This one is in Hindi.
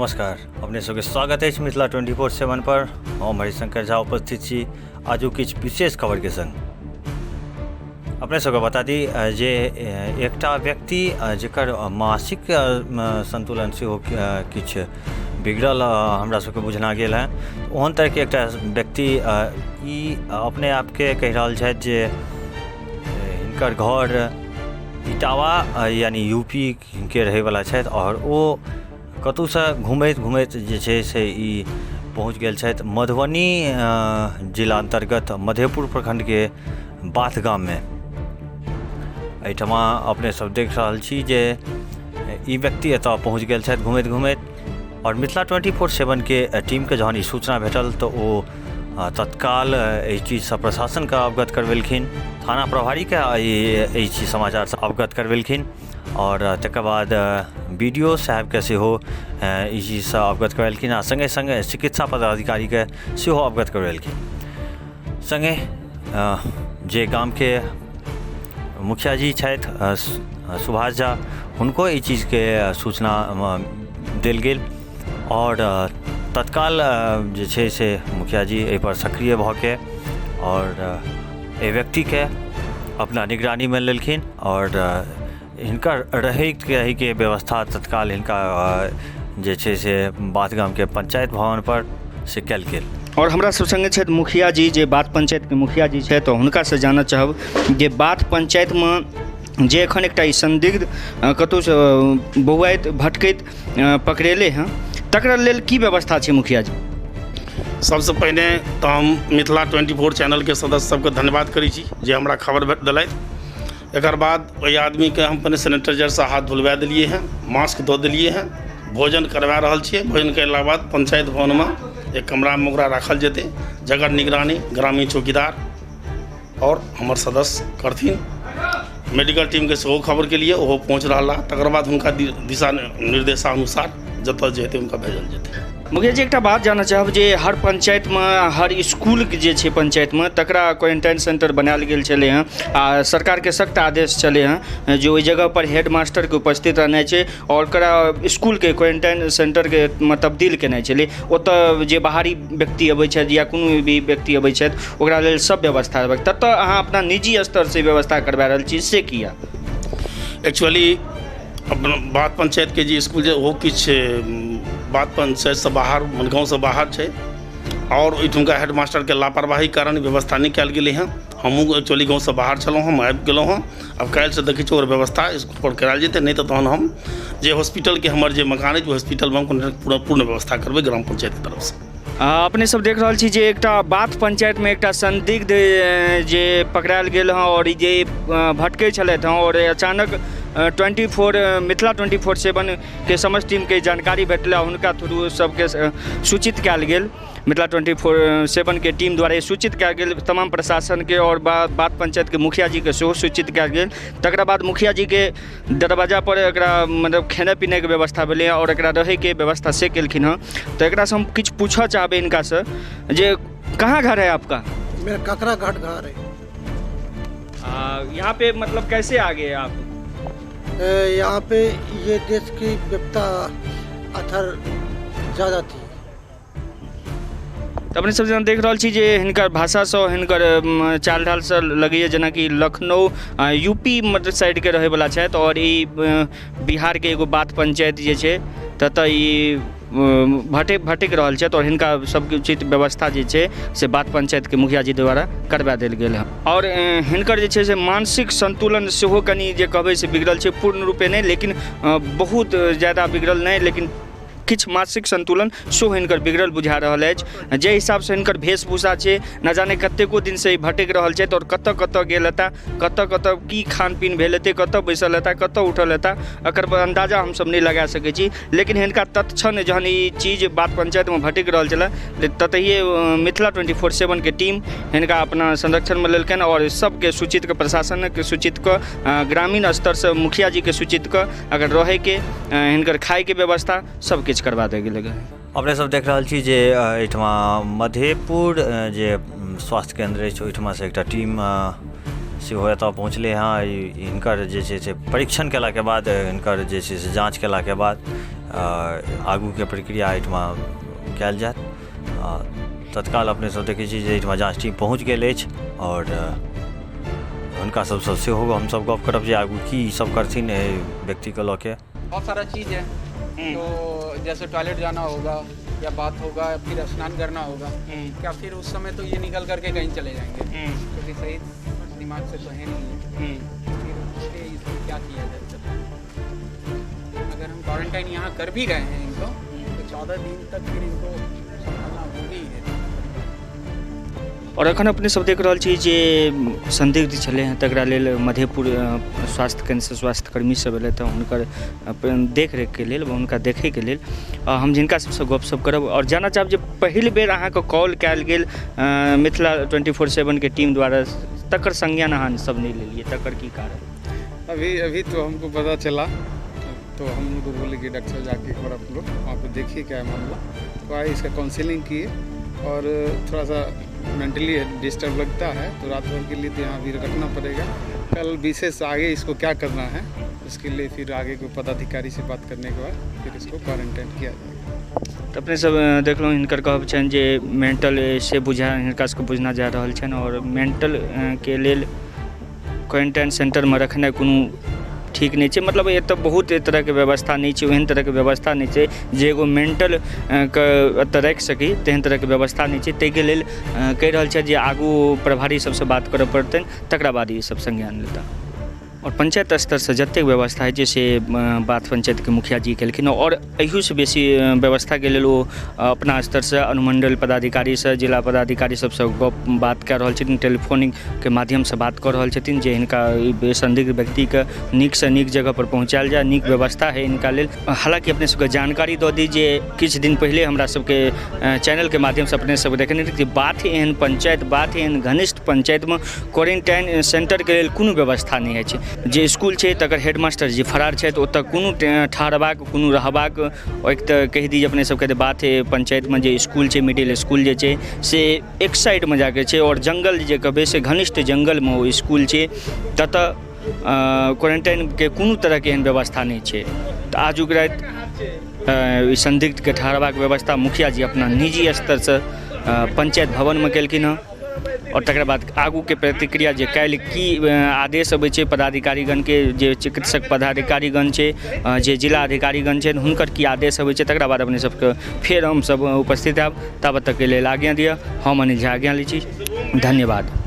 नमस्कार, अपने सबके स्वागत है मिथिला 24/7 पर। हम हरिशंकर झा उपस्थित छी आजू किछु विशेष खबर के संग। अपने सबके बता दी जे एकटा व्यक्ति जेकर मासिक संतुलन सेहो किछु बिगड़ल हमरा सबके बुझना गेल है। ओहन तरह के एकटा व्यक्ति ई अपने आप के कहि रहल छथि जे हिनकर घर इटावा यानी यूपी के रहैवला छथि और ओ कतहुसँ घुमैत घुमैत जे छै से ई पहुँच गेल छथि मधुबनी जिला अंतर्गत मधेपुर प्रखंड के बाथ गाममे। एहिठमा अपने सब देख रहल छी जे ई व्यक्ति एतऽ पहुँच गेल छथि घुमैत घुमैत और मिथिला 24/7 के टीम के जहन ई सूचना भेटल तऽ ओ तत्काल एहि चीजसँ प्रशासनके अवगत करवेलखिन, थाना प्रभारीके एहि चीज समाचारसँ अवगत करवेलखिन और तकर बाद BDO साहबके सेहो ई चीजसँ अवगत करवेलखिन आ सङ्गे सङ्गे चिकित्सा पदाधिकारीके सेहो अवगत करवेलखिन। सङ्गे जे गामके मुखिया जी छथि सुभाष झा, हुनको ई चीजके सूचना देल गेल और तत्काल जे छै से मुखिया जी एहि पर सक्रिय भऽ के और एहि व्यक्तिके अपना निगरानीमे लेलखिन और हिनकर रहैके व्यवस्था तत्काल हिनका जे छै से बाथ गामके पंचायत भवन पर से कयल गेल। और हमरा सब संगे छथि मुखिया जी जे बाथ पंचायत के मुखिया जी छथि, तऽ हुनकासँ जानऽ चाहब जे बाथ पंचायतमे जे एखन एकटा ई संदिग्ध कतहुसँ बौआइत भटकैत पकड़ेले हैं, तकरा लेल की व्यवस्था छै मुखिया जी? सबसँ पहिने तऽ हम मिथिला 24 चैनलके सदस्य सबके धन्यवाद करै छी जे हमरा खबर देलथि। एकर बाद ओहि आदमीके हम अपने सैनिटाइजरसँ हाथ धुलवा देलिए हैं, मास्क दऽ देलिए हैं, भोजन करवा रहल छियै। भोजन कयला बाद पंचायत भवनमे एक कमरामे ओकरा राखल जेतै, जकर निगरानी ग्रामीण चौकीदार और हमर सदस्य करथिन। मेडिकल टीमके सेहो खबर केलिए, ओहो पहुँच रहला। तकर बाद हुनका दिशा निर्देशानुसार जतऽ जे हेतै हुनका भेजल जेतै। मुखिया जी एकटा बात जानऽ चाहब जे हर पंचायतमे हर स्कूल जे छै पंचायतमे तकरा क्वारंटाइन सेंटर बनायल गेल छलै हँ आ सरकारके सख्त आदेश छलै हँ जे ओहि जगह पर हेड मास्टरके उपस्थित रहनाइ छै और ओकरा स्कूलके क्वारंटाइन सेंटरके तब्दील केनाइ छलै। ओतऽ जे बाहरी व्यक्ति अबै छथि या कोनो भी व्यक्ति अबै छथि ओकरा लेल सब व्यवस्था हेबाक, ततऽ अहाँ अपना निजी स्तरसँ व्यवस्था करबा रहल छी, से किया? एक्चुअली बाथ पंचायतके जे स्कूल छै ओहो किछु बाथ पंचायतसँ बाहर मनगाँवसँ बाहर छै और ओहिठुमका हेडमास्टरके लापरवाही कारण व्यवस्था नहि कयल गेलै हँ। हमहूँ एक्चुअली गाँवसँ बाहर छलहुँ, हम आबि गेलहुँ हँ। आब काल्हिसँ देखै छी ओकर व्यवस्था स्कूल पर करायल जेतै, नहीं तऽ तहन हम जे हॉस्पिटलके हमर जे मकान अछि हॉस्पिटलमे हम पूर्ण व्यवस्था करबै ग्राम पंचायतके तरफसँ। अपने सब देख रहल छी जे एकटा बाथ पंचायतमे एकटा संदिग्ध जे पकड़ायल गेल हँ और जे भटकै छलथि हँ और अचानक मिथिला 24/7 के समस्त टीमके जानकारी भेटला, हुनका थ्रू सबके सूचित कयल गेल। मिथिला 24/7 के टीम द्वारा सूचित कयल गेल तमाम प्रशासनके और बाथ पंचायतके मुखिया जीके सेहो सूचित कयल गेल। तकरा बाद मुखिया जीके दरवाजा पर एकरा मतलब खेनाइ पिनाइके व्यवस्था भेलै और एकरा रहैके व्यवस्था से केलखिन हँ। तऽ एकरासँ हम किछु पूछऽ चाहबै इनकासँ जे कहाँ घर है आपका? मेरा ककरा घाट घर है। यहाँ पे मतलब कैसे आ गए आप? यहाँ पे ये देश की विविधता अथर ज़्यादा थी। तऽ अपने सब देख रहल छी जे हिनकर भाषासँ हिनकर चाल ढालसँ लगैए जेनाकि लखनऊ यूपी मतलब साइडके रहैवला छथि और ई बिहारके एगो बाथ पंचायत जे छै ततऽ ई भटक रहल छथि और हिनका सबके उचित व्यवस्था जे छै से बाथ पंचायतके मुखिया जी द्वारा करवा देल गेल हँ। और हिनकर जे छै से मानसिक संतुलन सेहो कनि जे कहबै से बिगड़ल छै, पूर्ण रूपे नहि लेकिन बहुत ज़्यादा बिगड़ल नहि, लेकिन किछु मानसिक संतुलन सेहो हिनकर बिगड़ल बुझा रहल अछि। जे हिसाबसँ हिनकर वेशभूषा छै, न जाने कतेको दिनसँ ई भटकि रहल छथि और कतऽ कतऽ गेल हेताह, कतऽ कतऽ की खान पीन भेल हेतै, कतऽ बैसल हेताह, कतऽ उठल हेताह, एकर अंदाजा हमसब नहि लगा सकै छी। लेकिन हिनका तत्क्षण जहन ई चीज बाथ पंचायतमे भटकि रहल छलै ततहिए मिथिला 24/7 के टीम हिनका अपना संरक्षणमे लेलकनि और सबके सूचित कऽ, प्रशासनके सूचित कऽ, ग्रामीण स्तरसँ मुखिया जीके सूचित कऽ अगर रहैके हिनकर खाइके व्यवस्था सब किछु करवा देल गेलै। अपने सब देख रहल छी जे एहिठमा मधेपुर जे स्वास्थ्य केंद्र अछि ओहिठमासँ एकटा टीम सेहो एतऽ पहुँचलै हँ। हिनकर जे छै से परीक्षण केलाके बाद, हिनकर जे छै से जाँच केलाके बाद आगू के प्रक्रिया एहिठमा कयल जायत। तत्काल अपने सब देखै छी जे एहिठमा जांच टीम पहुँच गेल अछि और हुनका सबसँ सेहो हमसब गप करब जे आगू की सब करथिन एहि व्यक्तिके लऽ के। बहुत सारा चीज़ है, तो जैसे टॉयलेट जाना होगा या बात होगा, फिर स्नान करना होगा, क्या फिर उस समय तो ये निकल करके कहीं चले जाएंगे, क्योंकि सही दिमाग से तो है नहीं है। फिर उसके इसमें क्या किया जाए? अगर हम क्वारंटाइन यहाँ कर भी गए हैं इनको, तो 14 दिन तक फिर इनको संभालना होगी है। और अखन अपने सब देख रहल छी जे संदिग्ध छलै हैं तकरा लेल मधेपुर स्वास्थ्य केंद्र से स्वास्थ्यकर्मी सब एलै तऽ हुनकर देखरेखके लेल हुनका देखैके लेल हम जिनका सबसँ गपशप करब और जानऽ चाहब जे पहिल बेर अहाँके कॉल कयल गेल मिथिला 24/7 के टीम द्वारा, तकर संज्ञान अहाँ सब नहीं लेलिए, तकर की कारण? अभी तो हमको पता चला, तो हम लोग को बोले कि डॉक्टर साहब जाके एक बार आप लोग वहाँ पर देखिए क्या है मामला। तो आए, इसका काउंसलिंग किए और थोड़ा सा मेंटली डिस्टर्ब लगता है, तो रात भर के लिए तो यहाँ भी रखना पड़ेगा। कल विशेष आगे इसको क्या करना है, उसके लिए फिर आगे कोई पदाधिकारी से बात करने के बाद फिर इसको क्वारंटाइन किया जाएगा। तऽ अपने सब देखलहुँ हिनकर कहब छनि जे मेंटल से बुझा हिनका सबके बुझना जा रहल छनि और मेंटल के लेल क्वारंटाइन सेंटरमे रखनाइ कोनो ठीक नहीं है। मतलब एतऽ बहुत तरह के व्यवस्था नहीं है, ओहन तरह के व्यवस्था नहीं है जे एगो मेंटल के एतऽ राखि सकी, तेहन तरह के व्यवस्था नहीं है। ताहिके लेल कहि रहल छै जे आगू प्रभारी सबसे बात करऽ पड़तनि, तकरा बाद ये सब संज्ञान लेता। और पंचायत स्तर से जतेक व्यवस्था है से बात पंचायत के मुखिया जी केलखिन और एहियो से बेसी व्यवस्था के लेल ओ अपना स्तर से अनुमंडल पदाधिकारी से जिला पदाधिकारी सबसे गप बात कऽ रहल छथिन, टेलीफोनिक के माध्यम से बात कऽ रहल छथिन जे हिनका संदिग्ध व्यक्ति के नीक से नीक जगह पर पहुँचायल जाए, नीक व्यवस्था है इनका लेल। हालांकि अपने सबके जानकारी दऽ दी जे किछु दिन पहले हमरा सबके चैनल के माध्यम से अपने सब देखने रही बात एहन पंचायत, बात एहन घनिष्ठ पंचायत में क्वारंटाइन सेंटर के लेल कोनो व्यवस्था नहीं है। जे स्कूल छै तकर हेडमास्टर जी फरार छथि, ओतऽ कोनो ठहरबाक कोनो रहबाक, एक तऽ कहि दी अपने सबके बात है पंचायत में जे स्कूल छै, मिडिल स्कूल जे छै से एक साइड में जाके छै और जंगल जे कहबै से घनिष्ठ जंगल में ओ स्कूल छै, ततऽ क्वारंटाइन के कोनो तरह के एहन व्यवस्था नहीं छै। तऽ आजुक राति संदिग्ध के ठहरबाक व्यवस्था मुखिया जी अपना निजी स्तर से पंचायत भवन में केलखिन हँ और तकर बाद आगू के प्रतिक्रिया जे काल्हि की आदेश अबै छै पदाधिकारीगण के, जे चिकित्सक पदाधिकारीगण छै, जे जिला अधिकारीगण छै, हुनकर की आदेश अबै छै, तकरा बाद अपने सबके फेर हम सब उपस्थित आब। ताबत तक के लेल आज्ञा दिअ, हम अनिल झा आज्ञा लै छी। धन्यवाद।